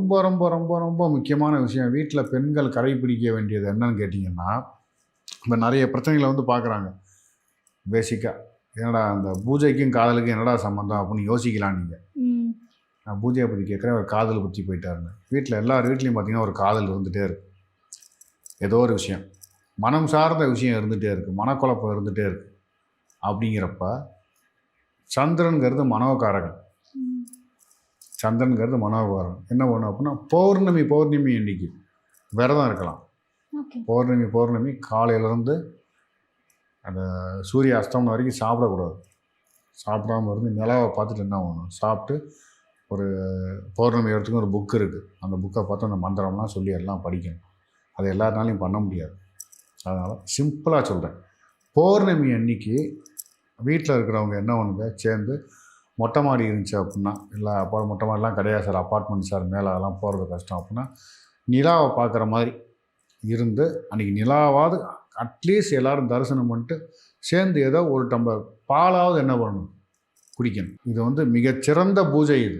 ரொம்ப ரொம்ப ரொம்ப ரொம்ப முக்கியமான விஷயம் வீட்டில் பெண்கள் கடைபிடிக்க வேண்டியது என்னன்னு கேட்டிங்கன்னா, இப்போ நிறைய பிரச்சனைகளை வந்து பார்க்குறாங்க. பேசிக்காக என்னடா அந்த பூஜைக்கும் காதலுக்கும் என்னடா சம்மந்தம் அப்படின்னு யோசிக்கலாம் நீங்கள். ம். நான் பூஜையை பற்றி கேட்குறேன், ஒரு காதலை பற்றி போயிட்டாருன்னு. வீட்டில் எல்லார் வீட்லேயும் பார்த்தீங்கன்னா ஒரு காதல் இருந்துகிட்டே இருக்குது. ஏதோ ஒரு விஷயம் மனம் சார்ந்த விஷயம் இருந்துகிட்டே இருக்குது, மனக்குழப்பம் இருந்துகிட்டே இருக்குது. அப்படிங்கிறப்ப சந்திரனுங்கிறது மனோகாரகன். சந்திரனுங்கிறது மனோகாரகன் என்ன பண்ணும் அப்படின்னா, பௌர்ணமி அன்னைக்கு விரதம் இருக்கலாம். ஓகே. பௌர்ணமி காலையிலேருந்து அந்த சூரிய அஸ்தமனம் வரைக்கும் சாப்பிடக்கூடாது. சாப்பிடாமல் இருந்து நிலாவை பார்த்துட்டு என்ன பண்ணணும், சாப்பிட்டு ஒரு பௌர்ணமி இடத்துக்கும் ஒரு புக் இருக்குது, அந்த புக்கை பார்த்து அந்த மந்திரம்லாம் சொல்லி எல்லாம் படிக்கணும். அதை எல்லாருனாலையும் பண்ண முடியாது. அதனால் சிம்பிளாக சொல்கிறேன், பௌர்ணமி அன்னைக்கு வீட்டில் இருக்கிறவங்க என்ன பண்ணுங்க, சேர்ந்து மொட்டை மாடி இருந்துச்சு அப்படின்னா, இல்லை மொட்டை மாடிலாம் கிடையாது சார், அப்பார்ட்மெண்ட் சார், மேலே அதெல்லாம் போகிறது கஷ்டம் அப்படின்னா, நிலாவை பார்க்குற மாதிரி இருந்து அன்றைக்கி நிலாவாவது அட்லீஸ்ட் எல்லோரும் தரிசனம் பண்ணிட்டு சேர்ந்து ஏதோ ஒரு டம்ளர் பாலாவது என்ன பண்ணணும், குடிக்கணும். இது வந்து மிகச்சிறந்த பூஜை இது.